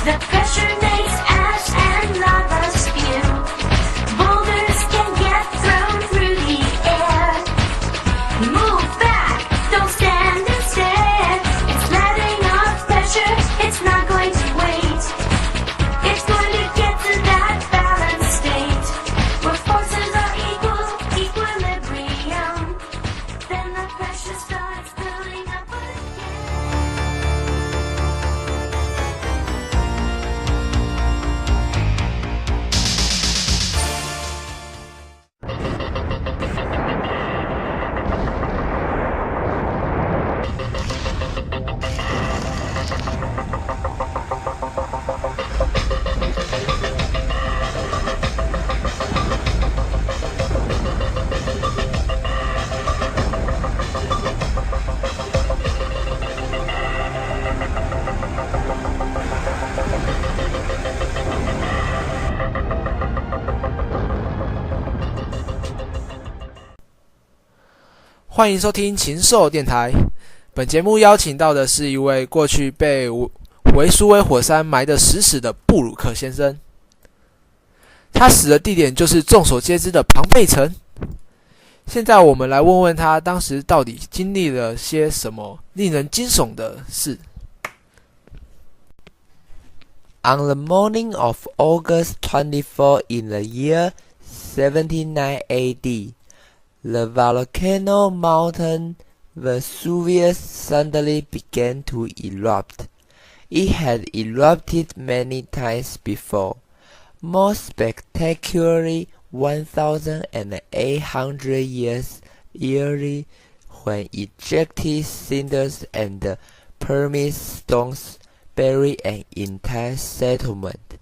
The pressure makes ash and lava spew. Boulders can get thrown through the air. Move back, don't stand and stare. It's letting off pressure, it's not going to wait. It's going to get to that balanced state where forces are equal, equilibrium. Then the pressure starts building up again.欢迎收听禽兽电台。本节目邀请到的是一位过去被维苏威火山埋得死死的布鲁克先生。他死的地点就是众所皆知的庞贝城。现在我们来问问他当时到底经历了些什么令人惊悚的事。On the morning of August 24 in the year 79 AD, the volcano mountain Vesuvius suddenly began to erupt. It had erupted many times before, more spectacularly 1,800 years earlier when ejected cinders and pumice stones buried an entire settlement.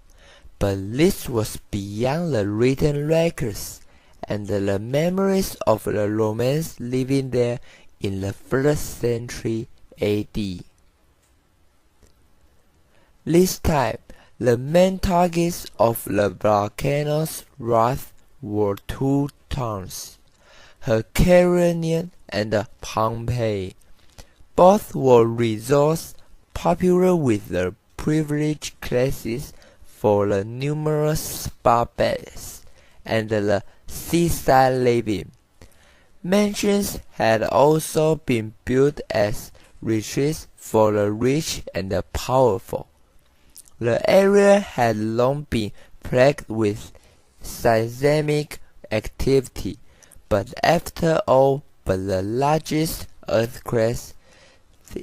But this was beyond the written records and the memories of the Romans living there in the 1st century AD. This time, the main targets of the volcano's wrath were two towns, Herculaneum and Pompeii. Both were resorts popular with the privileged classes for the numerous spa baths and the seaside living. Mansions had also been built as retreats for the rich and the powerful. The area had long been plagued with seismic activity, but after all but the largest earthquakes,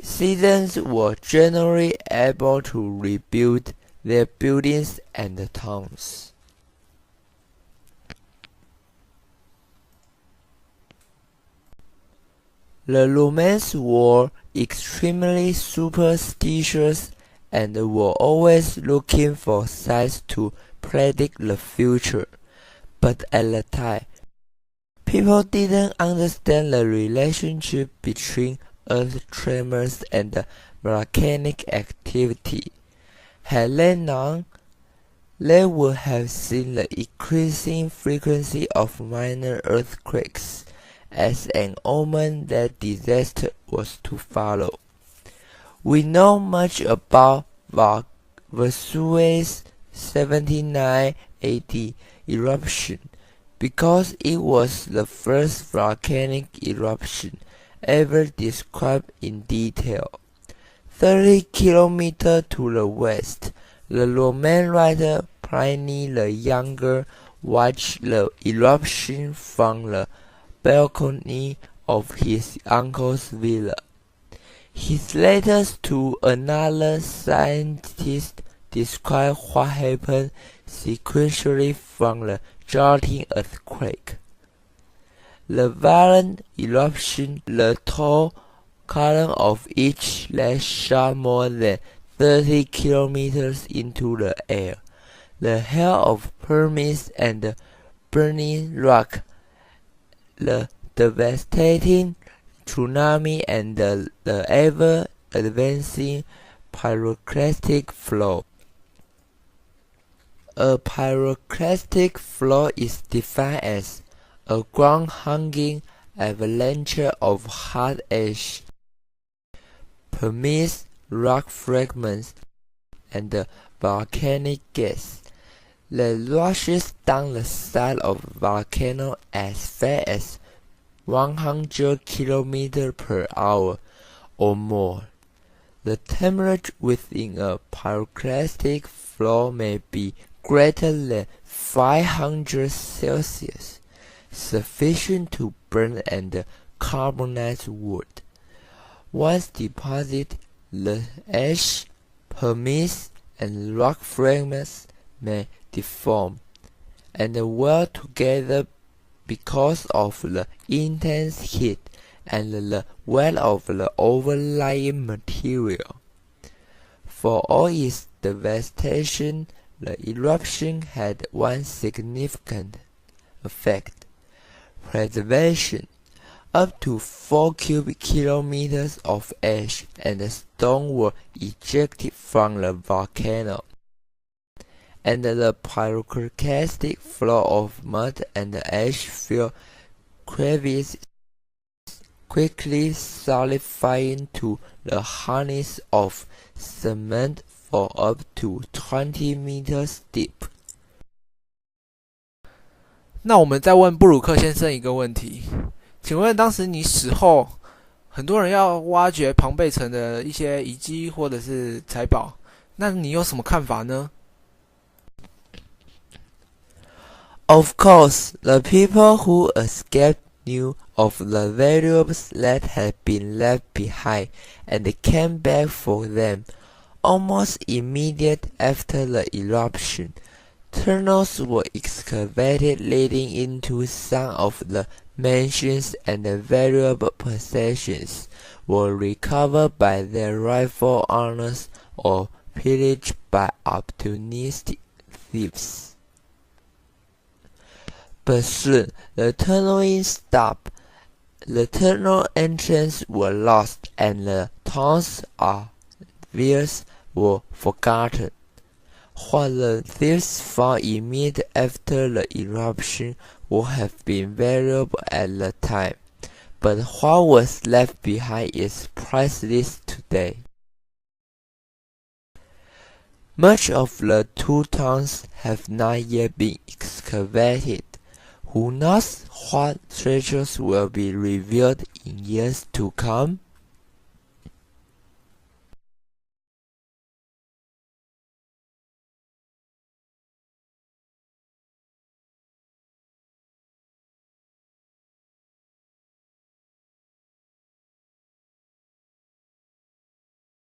citizens were generally able to rebuild their buildings and towns. The Romans were extremely superstitious and were always looking for signs to predict the future. But at the time, people didn't understand the relationship between earth tremors and volcanic activity. Had they known, they would have seen the increasing frequency of minor earthquakes as an omen that disaster was to follow. We know much about Vesuvius' 79 AD eruption because it was the first volcanic eruption ever described in detail. 30 kilometers to the west, the Roman writer Pliny the Younger watched the eruption from the balcony of his uncle's villa. His letters to another scientist describe what happened sequentially from the jolting earthquake. The violent eruption, the tall column of each that shot more than 30 kilometers into the air, the hail of pumice and burning rock, the devastating tsunami and the ever-advancing pyroclastic flow. A pyroclastic flow is defined as a ground-hanging avalanche of hot ash, pumice, rock fragments, and volcanic gas that rushes down the side of a volcano as fast as 100 km per hour or more. The temperature within a pyroclastic flow may be greater than 500 Celsius, sufficient to burn and carbonize wood. Once deposited, the ash, pumice, and rock fragments may deform and weld together because of the intense heat and the weight of the overlying material. For all its devastation, the eruption had one significant effect: preservation. Up to 4 cubic kilometers of ash and stone were ejected from the volcano, and the pyroclastic flow of mud and ash filled crevices, quickly solidifying to the hardness of cement for up to 20 meters deep. 那我们再问布鲁克先生一个问题，请问当时你死后，很多人要挖掘庞贝城的一些遗迹或者是财宝，那你有什么看法呢？ Of course, the people who escaped knew of the valuables that had been left behind and came back for them. Almost immediately after the eruption, tunnels were excavated leading into some of the mansions, and the valuable possessions were recovered by their rightful owners or pillaged by opportunistic thieves. But soon the tunneling stopped. The tunnel entrance were lost, and the towns or villas were forgotten. What the thieves found immediately after the eruption would have been valuable at the time, but what was left behind is priceless today. Much of the two towns have not yet been excavated. Who knows what treasures will be revealed in years to come?